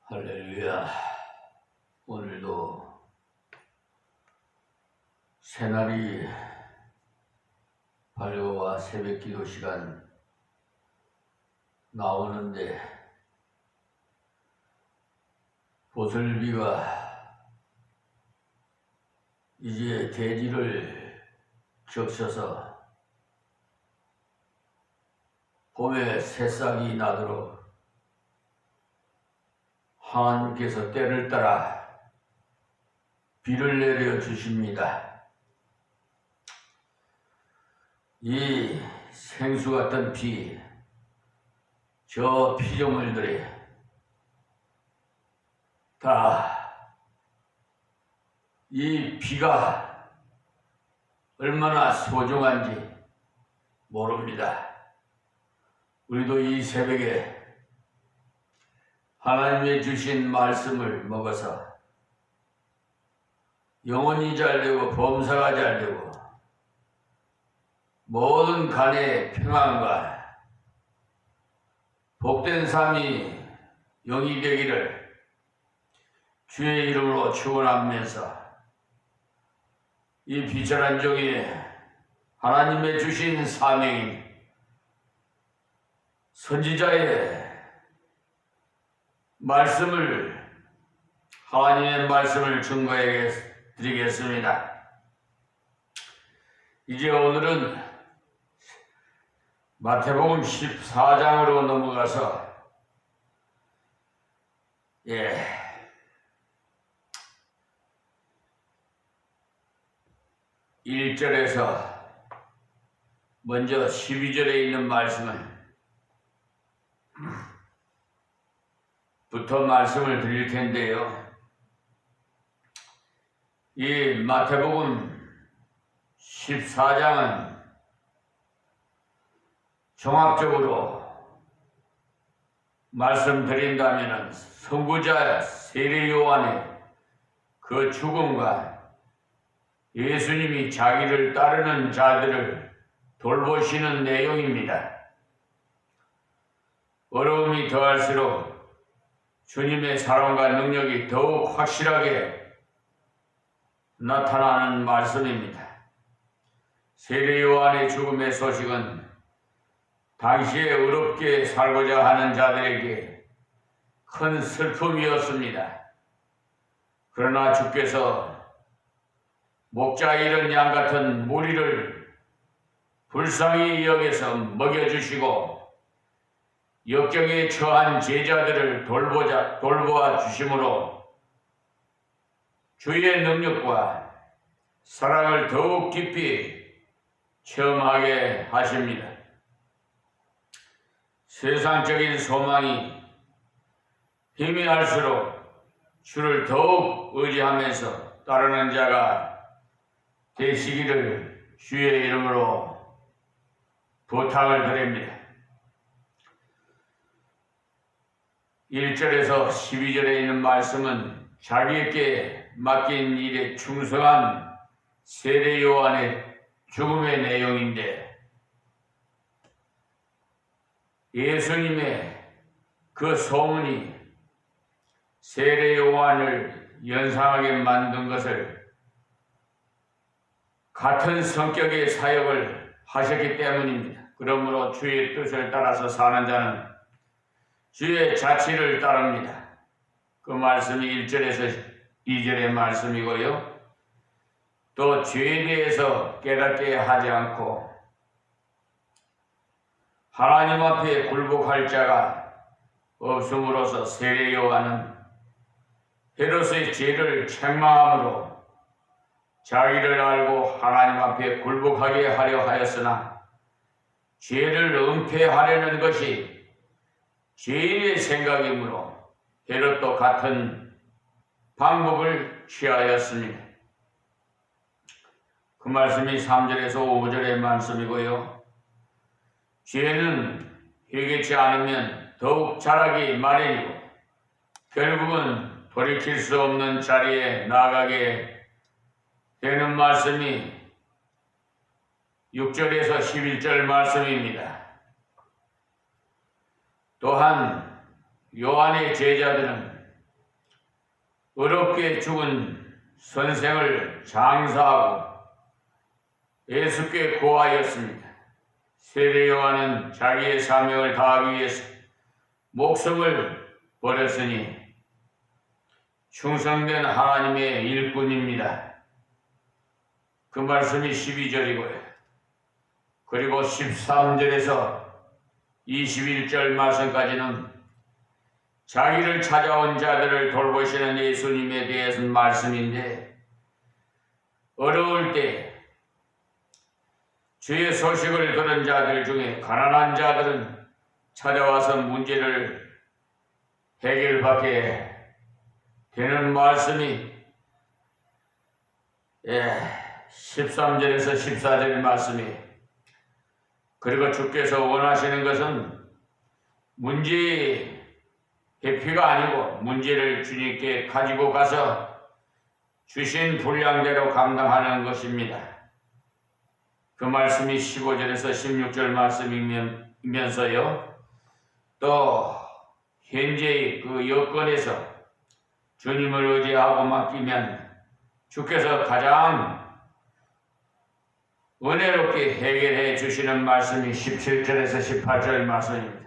할렐루야. 오늘도 새날이 밝어와 새벽 기도 시간 나오는데 보슬비가 이제 대지를 적셔서 봄에 새싹이 나도록 하나님께서 때를 따라 비를 내려 주십니다. 이 생수 같은 비, 저 피조물들이 다 이 비가 얼마나 소중한지 모릅니다. 우리도 이 새벽에 하나님의 주신 말씀을 먹어서 영혼이 잘되고 범사가 잘되고 모든 간의 평안과 복된 삶이 영이 되기를 주의 이름으로 축원하면서 이 비천한 종이 하나님의 주신 사명인 선지자의 하나님의 말씀을 증거해 드리겠습니다. 이제 오늘은 마태복음 14장으로 넘어가서 1절에서 먼저 12절에 있는 말씀을 부터 말씀을 드릴 텐데요. 이 마태복음 14장은 종합적으로 말씀드린다면 선구자 세례 요한의 그 죽음과 예수님이 자기를 따르는 자들을 돌보시는 내용입니다. 어려움이 더할수록 주님의 사랑과 능력이 더욱 확실하게 나타나는 말씀입니다. 세례 요한의 죽음의 소식은 당시에 어렵게 살고자 하는 자들에게 큰 슬픔이었습니다. 그러나 주께서 목자 잃은 양 같은 무리를 불쌍히 여겨서 먹여주시고 역경에 처한 제자들을 돌보아 주심으로 주의 능력과 사랑을 더욱 깊이 체험하게 하십니다. 세상적인 소망이 희미할수록 주를 더욱 의지하면서 따르는 자가 되시기를 주의 이름으로 부탁을 드립니다. 1절에서 12절에 있는 말씀은 자기에게 맡긴 일에 충성한 세례 요한의 죽음의 내용인데 예수님의 그 소문이 세례 요한을 연상하게 만든 것을 같은 성격의 사역을 하셨기 때문입니다. 그러므로 주의 뜻을 따라서 사는 자는 주의 자치를 따릅니다. 그 말씀이 1절에서 2절의 말씀이고요. 또 죄에 대해서 깨닫게 하지 않고 하나님 앞에 굴복할 자가 없음으로써 세례 요한은 헤롯의 죄를 책망함으로 자기를 알고 하나님 앞에 굴복하게 하려 하였으나 죄를 은폐하려는 것이 죄인의 생각이므로 헤롯도 같은 방법을 취하였습니다. 그 말씀이 3절에서 5절의 말씀이고요. 죄는 회개치 않으면 더욱 자라기 마련이고 결국은 돌이킬 수 없는 자리에 나아가게 되는 말씀이 6절에서 11절 말씀입니다. 또한 요한의 제자들은 어렵게 죽은 선생을 장사하고 예수께 고하였습니다. 세례 요한은 자기의 사명을 다하기 위해서 목숨을 버렸으니 충성된 하나님의 일꾼입니다. 그 말씀이 12절이고요. 그리고 13절에서 21절 말씀까지는 자기를 찾아온 자들을 돌보시는 예수님에 대해서 말씀인데, 어려울 때 주의 소식을 들은 자들 중에 가난한 자들은 찾아와서 문제를 해결받게 되는 말씀이 13절에서 14절 말씀이, 그리고 주께서 원하시는 것은 문제 회피가 아니고 문제를 주님께 가지고 가서 주신 분량대로 감당하는 것입니다. 그 말씀이 15절에서 16절 말씀이면서요, 또 현재의 그 여건에서 주님을 의지하고 맡기면 주께서 가장 은혜롭게 해결해 주시는 말씀이 17절에서 18절 말씀입니다.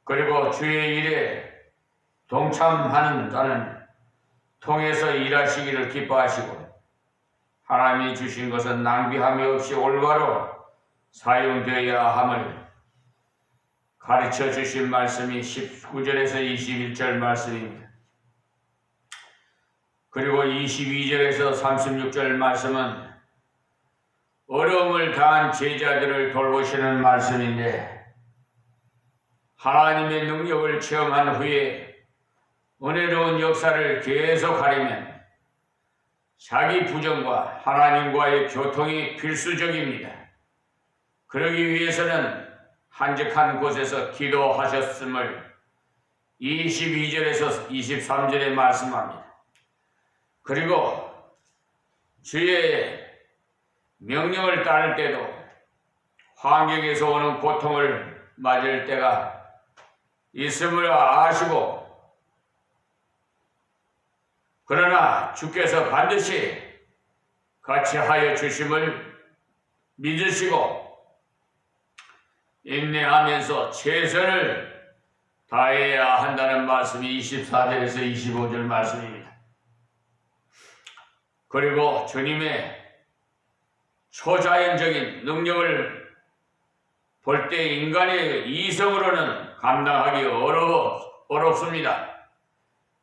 그리고 주의 일에 동참하는 자는 통해서 일하시기를 기뻐하시고, 하나님이 주신 것은 낭비함이 없이 올바로 사용되어야 함을 가르쳐 주신 말씀이 19절에서 21절 말씀입니다. 그리고 22절에서 36절 말씀은 어려움을 당한 제자들을 돌보시는 말씀인데, 하나님의 능력을 체험한 후에 은혜로운 역사를 계속하려면 자기 부정과 하나님과의 교통이 필수적입니다. 그러기 위해서는 한적한 곳에서 기도하셨음을 22절에서 23절에 말씀합니다. 그리고 주의 명령을 따를 때도 환경에서 오는 고통을 맞을 때가 있음을 아시고, 그러나 주께서 반드시 같이 하여 주심을 믿으시고 인내하면서 최선을 다해야 한다는 말씀이 24절에서 25절 말씀입니다. 그리고 주님의 초자연적인 능력을 볼 때 인간의 이성으로는 감당하기 어렵습니다.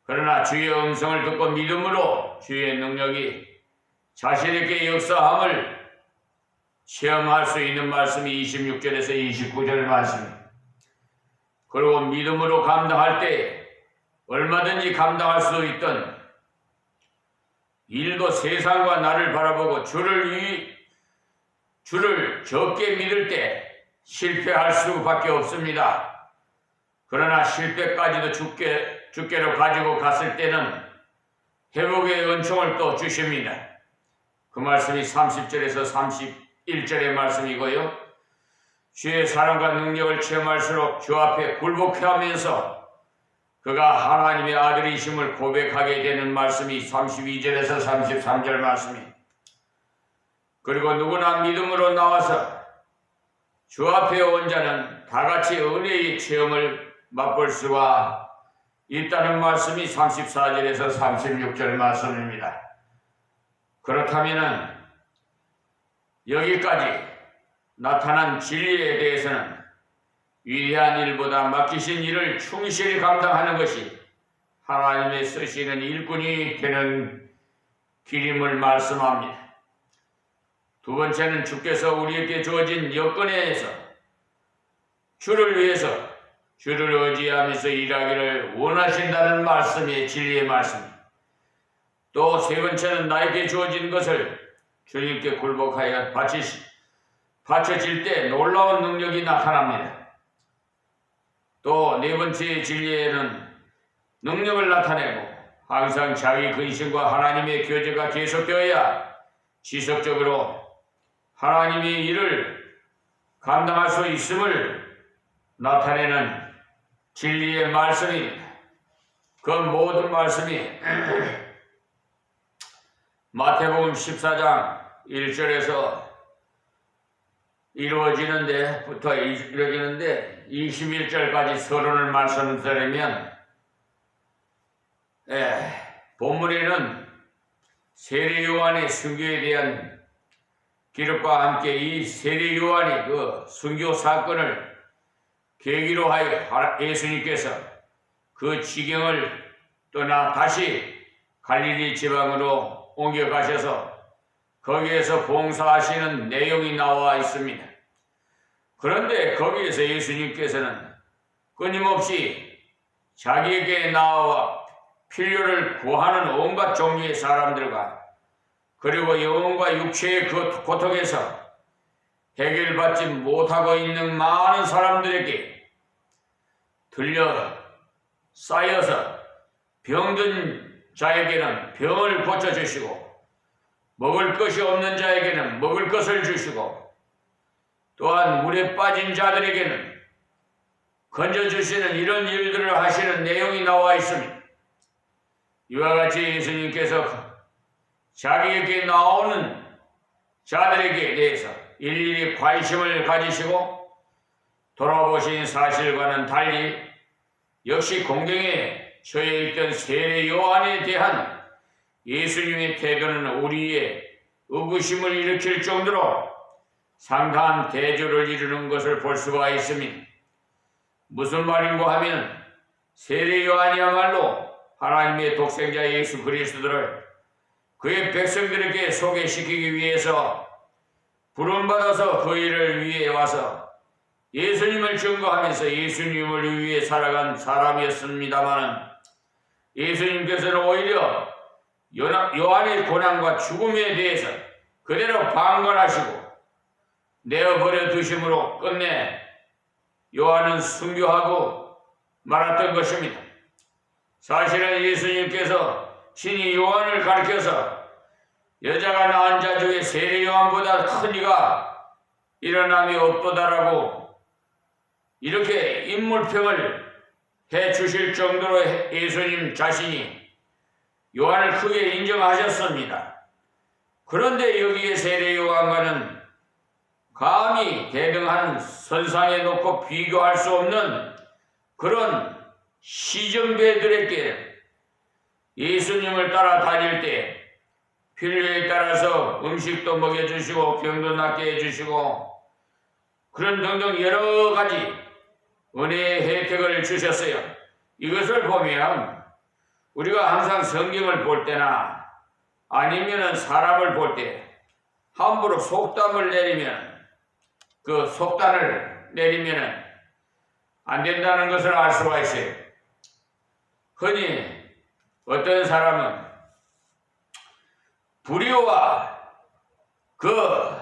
그러나 주의 음성을 듣고 믿음으로 주의 능력이 자신에게 역사함을 체험할 수 있는 말씀이 26절에서 29절 말씀입니다. 그리고 믿음으로 감당할 때 얼마든지 감당할 수 있던 일도 세상과 나를 바라보고 주를 적게 믿을 때 실패할 수밖에 없습니다. 그러나 실패까지도 주께로 가지고 갔을 때는 회복의 은총을 또 주십니다. 그 말씀이 30절에서 31절의 말씀이고요. 주의 사랑과 능력을 체험할수록 주 앞에 굴복해하면서 그가 하나님의 아들이심을 고백하게 되는 말씀이 32절에서 33절 말씀입니다. 그리고 누구나 믿음으로 나와서 주 앞에 온 자는 다같이 은혜의 체험을 맛볼 수가 있다는 말씀이 34절에서 36절 말씀입니다. 그렇다면 여기까지 나타난 진리에 대해서는 위대한 일보다 맡기신 일을 충실히 감당하는 것이 하나님의 쓰시는 일꾼이 되는 길임을 말씀합니다. 두 번째는 주께서 우리에게 주어진 여건에서 주를 위해서 주를 의지하면서 일하기를 원하신다는 말씀이 진리의 말씀입니다. 또 세 번째는 나에게 주어진 것을 주님께 굴복하여 바쳐질 때 놀라운 능력이 나타납니다. 또 네 번째 진리에는 능력을 나타내고 항상 자기 근심과 하나님의 교제가 계속되어야 지속적으로 하나님의 일을 감당할 수 있음을 나타내는 진리의 말씀입니다. 그 모든 말씀이 마태복음 14장 1절에서 이루어지는데 21절까지 서론을 말씀드리면 본문에는 세례 요한의 순교에 대한 기록과 함께 이 세례 요한이 그 순교 사건을 계기로 하여 예수님께서 그 지경을 떠나 다시 갈릴리 지방으로 옮겨가셔서 거기에서 봉사하시는 내용이 나와 있습니다. 그런데 거기에서 예수님께서는 끊임없이 자기에게 나와 필요를 구하는 온갖 종류의 사람들과 그리고 영혼과 육체의 그 고통에서 해결받지 못하고 있는 많은 사람들에게 쌓여서 병든 자에게는 병을 고쳐주시고 먹을 것이 없는 자에게는 먹을 것을 주시고 또한 물에 빠진 자들에게는 건져주시는 이런 일들을 하시는 내용이 나와 있습니다. 이와 같이 예수님께서 자기에게 나오는 자들에게 대해서 일일이 관심을 가지시고 돌아보신 사실과는 달리 역시 공경에 처해 있던 세례 요한에 대한 예수님의 태도는 우리의 의구심을 일으킬 정도로 상당한 대조를 이루는 것을 볼 수가 있습니다. 무슨 말인고 하면 세례 요한이야말로 하나님의 독생자 예수 그리스도를 그의 백성들에게 소개시키기 위해서 부름받아서 그 일을 위해 와서 예수님을 증거하면서 예수님을 위해 살아간 사람이었습니다만 예수님께서는 오히려 요한의 고난과 죽음에 대해서 그대로 방관하시고 내어버려 두심으로 끝내 요한은 순교하고 말았던 것입니다. 사실은 예수님께서 신이 요한을 가르쳐서 여자가 낳은 자 중에 세례 요한보다 큰 이가 일어남이 없도다라고 이렇게 인물평을 해 주실 정도로 예수님 자신이 요한을 크게 인정하셨습니다. 그런데 여기에 세례 요한과는 감히 대등한 선상에 놓고 비교할 수 없는 그런 시정배들에게 예수님을 따라다닐 때 필요에 따라서 음식도 먹여주시고 병도 낫게 해주시고 그런 등등 여러 가지 은혜의 혜택을 주셨어요. 이것을 보면 우리가 항상 성경을 볼 때나 아니면은 사람을 볼 때 함부로 속담을 내리면 그 속단을 내리면은 안 된다는 것을 알 수가 있어요. 흔히 어떤 사람은 불의와 그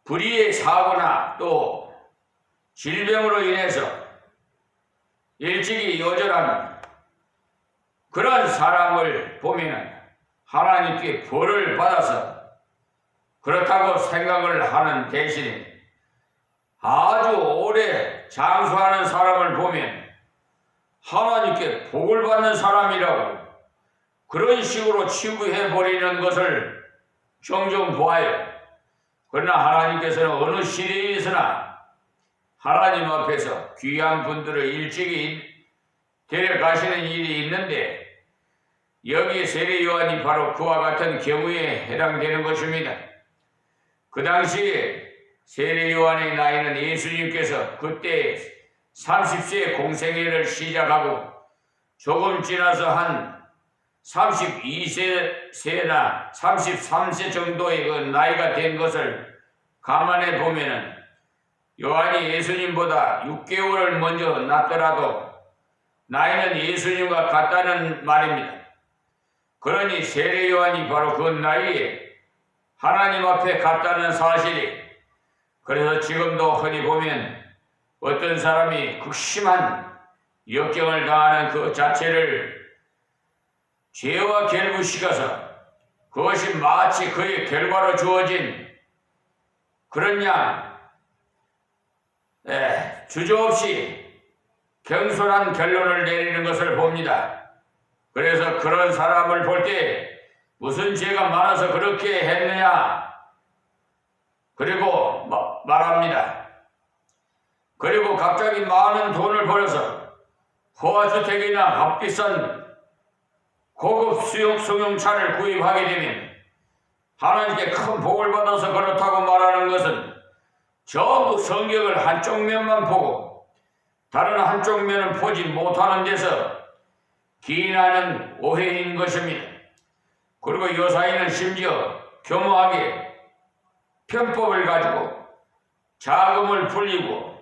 불의의 사고나 또 질병으로 인해서 일찍이 요절하는 그런 사람을 보면 하나님께 벌을 받아서 그렇다고 생각을 하는 대신에 아주 오래 장수하는 사람을 보면 하나님께 복을 받는 사람이라고 그런 식으로 치부해버리는 것을 종종 보아요. 그러나 하나님께서는 어느 시대에서나 하나님 앞에서 귀한 분들을 일찍이 데려가시는 일이 있는데 여기 세례 요한이 바로 그와 같은 경우에 해당되는 것입니다. 그 당시에 세례 요한의 나이는 예수님께서 그때 30세 공생애를 시작하고 조금 지나서 한 32세나 33세 정도의 그 나이가 된 것을 감안해 보면은 요한이 예수님보다 6개월을 먼저 낳더라도 나이는 예수님과 같다는 말입니다. 그러니 세례 요한이 바로 그 나이에 하나님 앞에 갔다는 사실이 그래서 지금도 흔히 보면 어떤 사람이 극심한 역경을 당하는 그 자체를 죄와 결부시켜서 그것이 마치 그의 결과로 주어진 그런 양 주저없이 경솔한 결론을 내리는 것을 봅니다. 그래서 그런 사람을 볼 때 무슨 죄가 많아서 그렇게 했느냐 그리고 말합니다. 그리고 갑자기 많은 돈을 벌어서 호화주택이나 값비싼 고급 승용차를 구입하게 되면 하나님께 큰 복을 받아서 그렇다고 말하는 것은 전부 성경을 한쪽 면만 보고 다른 한쪽 면은 보지 못하는 데서 기인하는 오해인 것입니다. 그리고 요사이는 심지어 교묘하게 편법을 가지고 자금을 불리고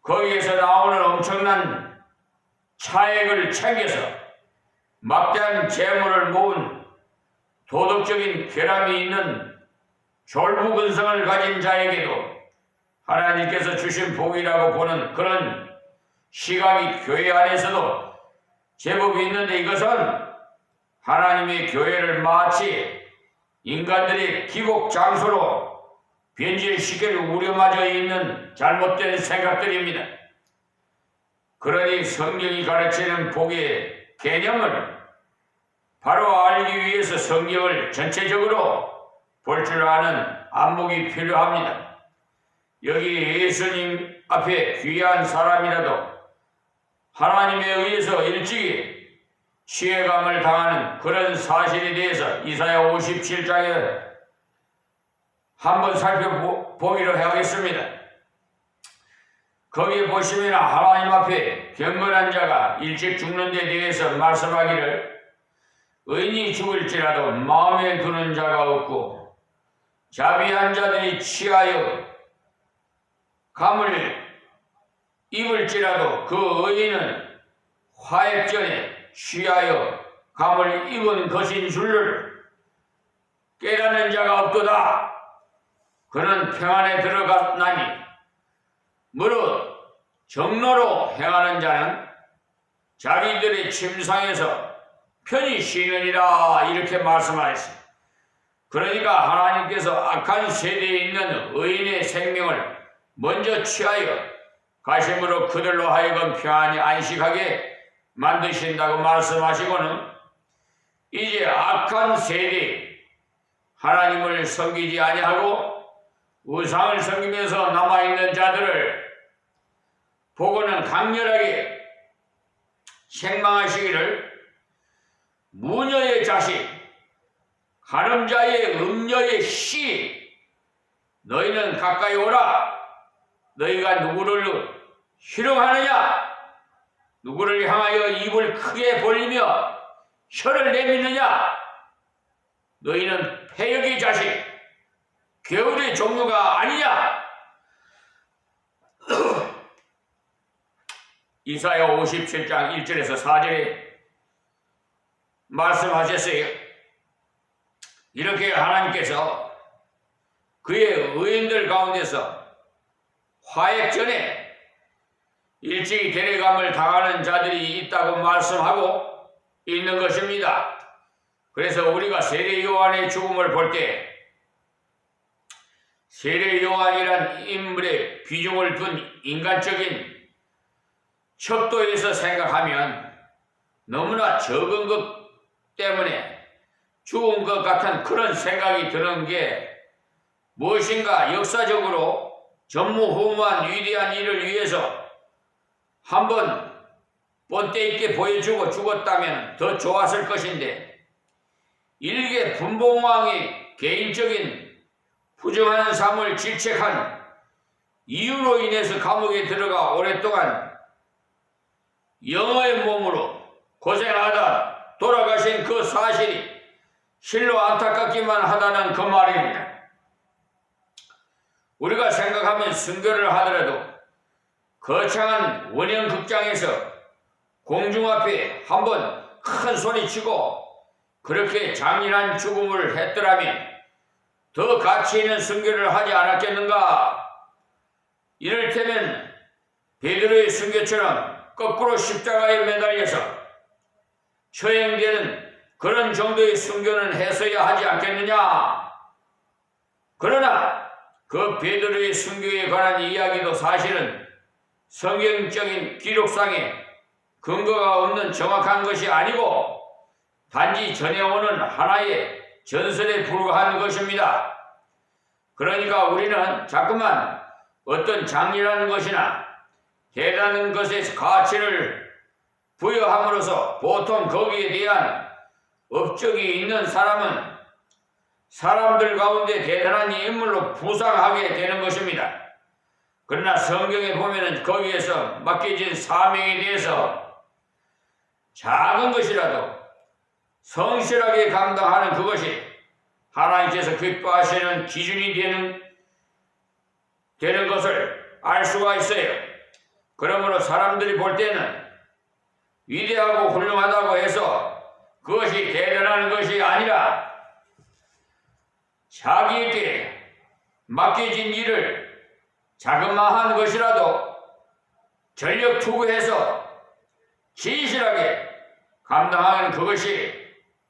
거기에서 나오는 엄청난 차액을 챙겨서 막대한 재물을 모은 도덕적인 결함이 있는 졸부근성을 가진 자에게도 하나님께서 주신 복이라고 보는 그런 시각이 교회 안에서도 제법 있는데, 이것은 하나님의 교회를 마치 인간들의 기복 장소로 변질시킬 우려마저 있는 잘못된 생각들입니다. 그러니 성경이 가르치는 복의 개념을 바로 알기 위해서 성경을 전체적으로 볼 줄 아는 안목이 필요합니다. 여기 예수님 앞에 귀한 사람이라도 하나님에 의해서 일찍이 취해감을 당하는 그런 사실에 대해서 이사야 57장에 한번 살펴보기로 하겠습니다. 거기에 보시면 하나님 앞에 경건한 자가 일찍 죽는 데 대해서 말씀하기를 의인이 죽을지라도 마음에 두는 자가 없고 자비한 자들이 취하여 감을 입을지라도 그 의인은 화액전에 취하여 감을 입은 것인 줄을 깨닫는 자가 없도다. 그는 평안에 들어갔나니 무릇 정로로 행하는 자는 자기들의 침상에서 편히 쉬느니라, 이렇게 말씀하셨습니다. 그러니까 하나님께서 악한 세대에 있는 의인의 생명을 먼저 취하여 가심으로 그들로 하여금 평안히 안식하게 만드신다고 말씀하시고는 이제 악한 세대에 하나님을 섬기지 아니하고 우상을 섬기면서 남아있는 자들을 보고는 강렬하게 책망하시기를 무녀의 자식, 간음자의 음녀의 씨, 너희는 가까이 오라. 너희가 누구를 희롱하느냐? 누구를 향하여 입을 크게 벌리며 혀를 내미느냐? 너희는 패역의 자식, 겨울의 종류가 아니냐? 이사야 57장 1절에서 4절에 말씀하셨어요. 이렇게 하나님께서 그의 의인들 가운데서 화액전에 일찍이 데려감을 당하는 자들이 있다고 말씀하고 있는 것입니다. 그래서 우리가 세례 요한의 죽음을 볼 때 세례 요한이란 인물의 비중을 둔 인간적인 척도에서 생각하면 너무나 적은 것 때문에 죽은 것 같은 그런 생각이 드는 게 무엇인가 역사적으로 전무후무한 위대한 일을 위해서 한번 본때 있게 보여주고 죽었다면 더 좋았을 것인데, 일개 분봉왕이 개인적인 부정한 삶을 질책한 이유로 인해서 감옥에 들어가 오랫동안 영어의 몸으로 고생하다 돌아가신 그 사실이 실로 안타깝기만 하다는 그 말입니다. 우리가 생각하면 순교를 하더라도 거창한 원형극장에서 공중 앞에 한번 큰 소리치고 그렇게 잔인한 죽음을 했더라면 더 가치 있는 순교를 하지 않았겠는가? 이를테면 베드로의 순교처럼 거꾸로 십자가에 매달려서 처형되는 그런 정도의 순교는 했어야 하지 않겠느냐? 그러나 그 베드로의 순교에 관한 이야기도 사실은 성경적인 기록상에 근거가 없는 정확한 것이 아니고 단지 전해오는 하나의 전설에 불과한 것입니다. 그러니까 우리는 자꾸만 어떤 장리라는 것이나 대단한 것에 가치를 부여함으로써 보통 거기에 대한 업적이 있는 사람은 사람들 가운데 대단한 인물로 부상하게 되는 것입니다. 그러나 성경에 보면은 거기에서 맡겨진 사명에 대해서 작은 것이라도 성실하게 감당하는 그것이 하나님께서 기뻐하시는 기준이 되는 것을 알 수가 있어요. 그러므로 사람들이 볼 때는 위대하고 훌륭하다고 해서 그것이 대단한 것이 아니라 자기에게 맡겨진 일을 자그마한 것이라도 전력 투구해서 진실하게 감당하는 그것이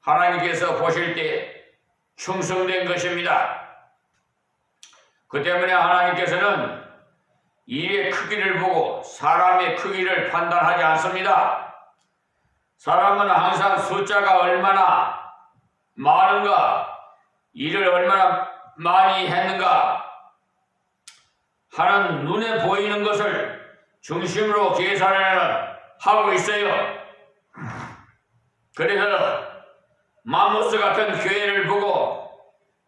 하나님께서 보실 때 충성된 것입니다. 그 때문에 하나님께서는 일의 크기를 보고 사람의 크기를 판단하지 않습니다. 사람은 항상 숫자가 얼마나 많은가, 일을 얼마나 많이 했는가 하는 눈에 보이는 것을 중심으로 계산을 하고 있어요. 그래서 맘모스 같은 교회를 보고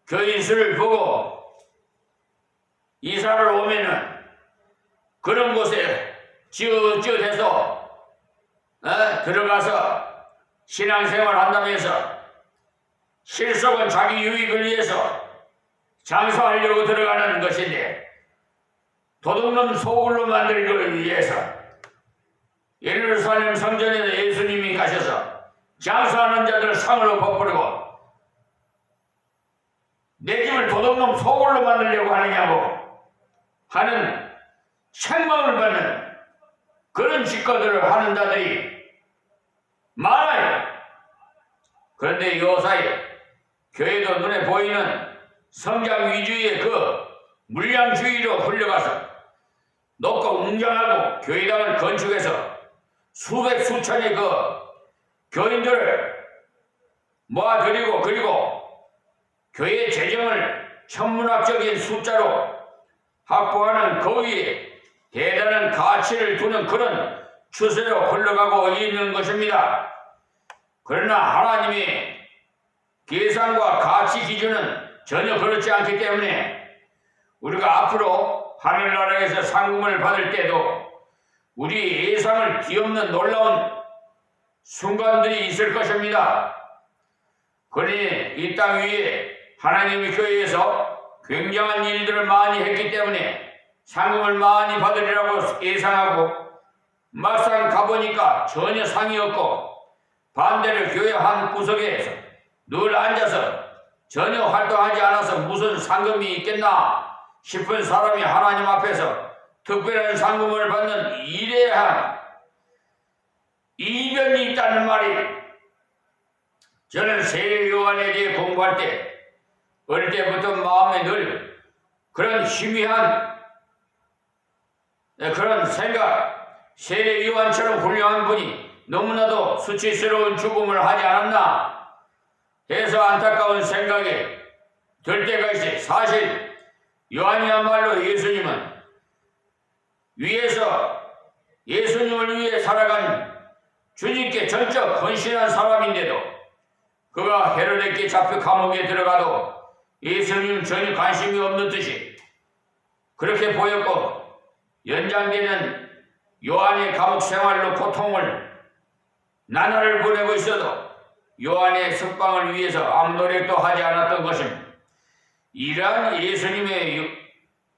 교인 수를 보고 이사를 오면은 그런 곳에 찌긋찌긋해서 들어가서 신앙생활 한다면서 실속은 자기 유익을 위해서 장사하려고 들어가는 것인데 도둑놈 소굴로 만들기 위해서 예루살렘 성전에 예수님이 가셔서 장사하는 자들 상으로 버리고 내 집을 도둑놈 소굴로 만들려고 하느냐고 하는 책망을 받는 그런 짓거들을 하는 자들이 많아요. 그런데 요사이 교회도 눈에 보이는 성장 위주의 그 물량주의로 흘러가서 높고 웅장하고 교회당을 건축해서 수백 수천의 그 교인들을 모아들이고 그리고 교회 재정을 천문학적인 숫자로 확보하는 거기에 대단한 가치를 두는 그런 추세로 흘러가고 있는 것입니다. 그러나 하나님의 계산과 가치 기준은 전혀 그렇지 않기 때문에 우리가 앞으로 하늘나라에서 상금을 받을 때도 우리 예상을 뒤엎는 놀라운 순간들이 있을 것입니다. 그러니 이 땅 위에 하나님의 교회에서 굉장한 일들을 많이 했기 때문에 상금을 많이 받으리라고 예상하고 막상 가보니까 전혀 상이 없고 반대로 교회 한 구석에서 늘 앉아서 전혀 활동하지 않아서 무슨 상금이 있겠나 싶은 사람이 하나님 앞에서 특별한 상금을 받는 이래한 이변이 있다는 말이 저는 세례 요한에 대해 공부할 때 어릴 때부터 마음에 늘 그런 희미한 그런 생각, 세례 요한처럼 훌륭한 분이 너무나도 수치스러운 죽음을 하지 않았나 해서 안타까운 생각이 들 때가 있어요. 사실 요한이야말로 예수님은 위에서 예수님을 위해 살아간 주님께 전적 헌신한 사람인데도 그가 헤로데께 잡혀 감옥에 들어가도 예수님은 전혀 관심이 없는 듯이 그렇게 보였고 연장되는 요한의 감옥 생활로 고통을 나날을 보내고 있어도 요한의 석방을 위해서 아무 노력도 하지 않았던 것입니다. 이러한 예수님의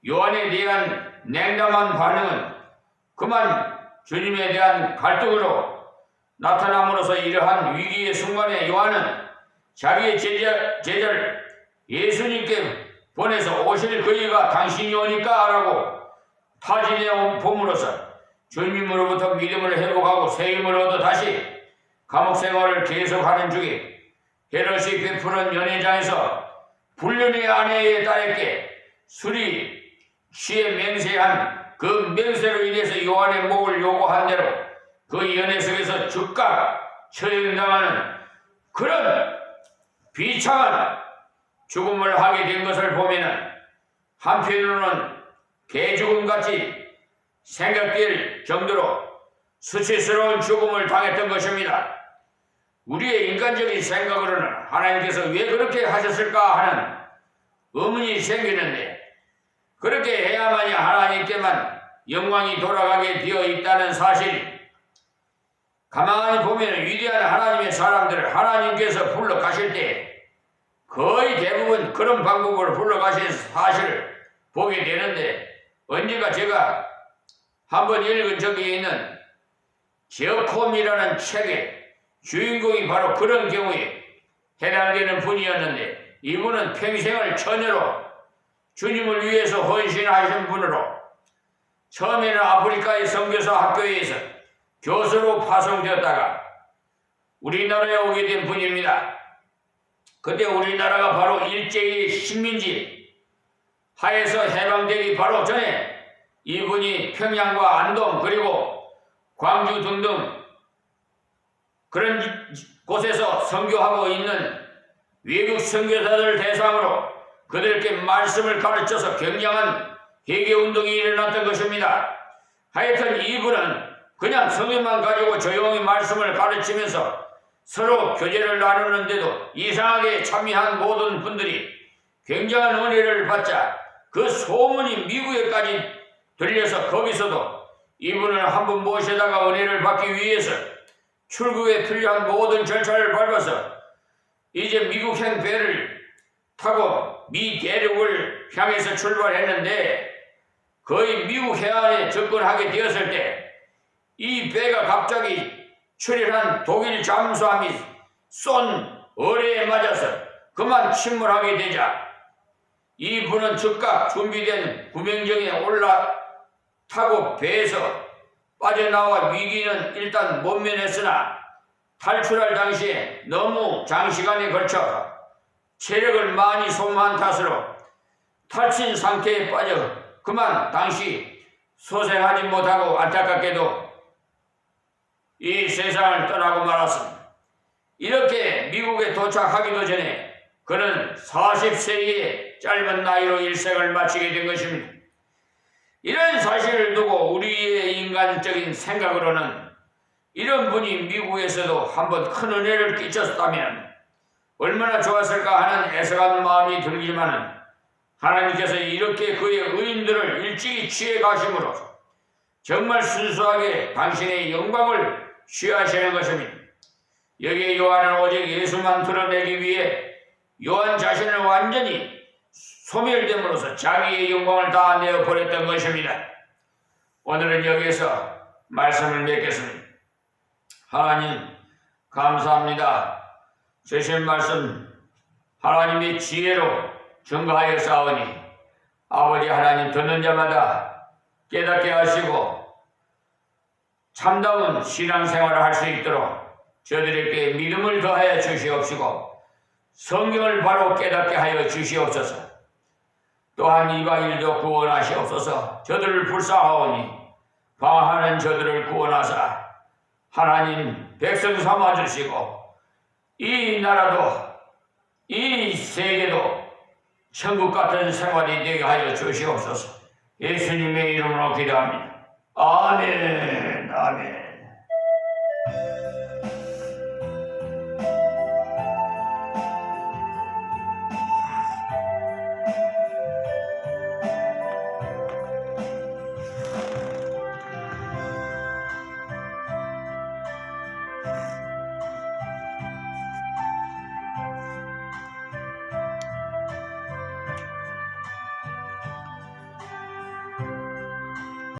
요한에 대한 냉담한 반응은 그만 주님에 대한 갈등으로 나타남으로써 이러한 위기의 순간에 요한은 자기의 제자를 예수님께 보내서 오실 그이가 당신이 오니까 라고 타진해 봄으로써 주님으로부터 믿음을 회복하고 세임을 얻어 다시 감옥 생활을 계속하는 중에 헤롯이 베푸는 연회장에서 불륜의 아내의 딸에게 술이 취해 맹세한 그 맹세로 인해서 요한의 목을 요구한 대로 그 연회 속에서 즉각 처형당하는 그런 비참한 죽음을 하게 된 것을 보면은 한편으로는 개죽음같이 생각될 정도로 수치스러운 죽음을 당했던 것입니다. 우리의 인간적인 생각으로는 하나님께서 왜 그렇게 하셨을까 하는 의문이 생기는데, 그렇게 해야만이 하나님께만 영광이 돌아가게 되어 있다는 사실, 가만히 보면 위대한 하나님의 사람들을 하나님께서 불러가실 때 거의 대부분 그런 방법으로 불러가신 사실을 보게 되는데, 언젠가 제가 한번 읽은 적이 있는 제어콤이라는 책의 주인공이 바로 그런 경우에 해당되는 분이었는데, 이분은 평생을 처녀로 주님을 위해서 헌신하신 분으로 처음에는 아프리카의 선교사 학교에서 교수로 파송되었다가 우리나라에 오게 된 분입니다. 그때 우리나라가 바로 일제의 식민지 하에서 해방되기 바로 전에 이분이 평양과 안동 그리고 광주 등등 그런 곳에서 선교하고 있는 외국 선교사들을 대상으로 그들에게 말씀을 가르쳐서 굉장한 회개운동이 일어났던 것입니다. 하여튼 이분은 그냥 성경만 가지고 조용히 말씀을 가르치면서 서로 교제를 나누는데도 이상하게 참여한 모든 분들이 굉장한 은혜를 받자 그 소문이 미국에까지 들려서 거기서도 이분을 한번 모셔다가 은혜를 받기 위해서 출국에 필요한 모든 절차를 밟아서 이제 미국행 배를 타고 미 대륙을 향해서 출발했는데, 거의 미국 해안에 접근하게 되었을 때 이 배가 갑자기 출현한 독일 잠수함이 쏜 어뢰에 맞아서 그만 침몰하게 되자 이분은 즉각 준비된 구명정에 올라타고 배에서 빠져나와 위기는 일단 못 면했으나 탈출할 당시에 너무 장시간에 걸쳐 체력을 많이 소모한 탓으로 탈진 상태에 빠져 그만 당시 소생하지 못하고 안타깝게도 이 세상을 떠나고 말았습니다. 이렇게 미국에 도착하기도 전에 그는 40세의 짧은 나이로 일생을 마치게 된 것입니다. 이런 사실을 두고 우리의 인간적인 생각으로는 이런 분이 미국에서도 한번 큰 은혜를 끼쳤다면 얼마나 좋았을까 하는 애석한 마음이 들지만은, 하나님께서 이렇게 그의 의인들을 일찍이 취해 가심으로 정말 순수하게 당신의 영광을 취하시는 것입니다. 여기에 요한은 오직 예수만 드러내기 위해 요한 자신을 완전히 소멸됨으로써 자기의 영광을 다 내어버렸던 것입니다. 오늘은 여기에서 말씀을 맺겠습니다. 하나님 감사합니다. 주신 말씀 하나님의 지혜로 증거하여 싸우니 아버지 하나님 듣는 자마다 깨닫게 하시고 참다운 신앙생활을 할 수 있도록 저들에게 믿음을 더하여 주시옵시고 성경을 바로 깨닫게 하여 주시옵소서. 또한 이방인도 구원하시옵소서. 저들을 불쌍하오니 방황하는 저들을 구원하사 하나님 백성 삼아주시고 이 나라도 이 세계도 천국 같은 생활이 되게 하여 주시옵소서. 예수님의 이름으로 기도합니다. 아멘. 아멘.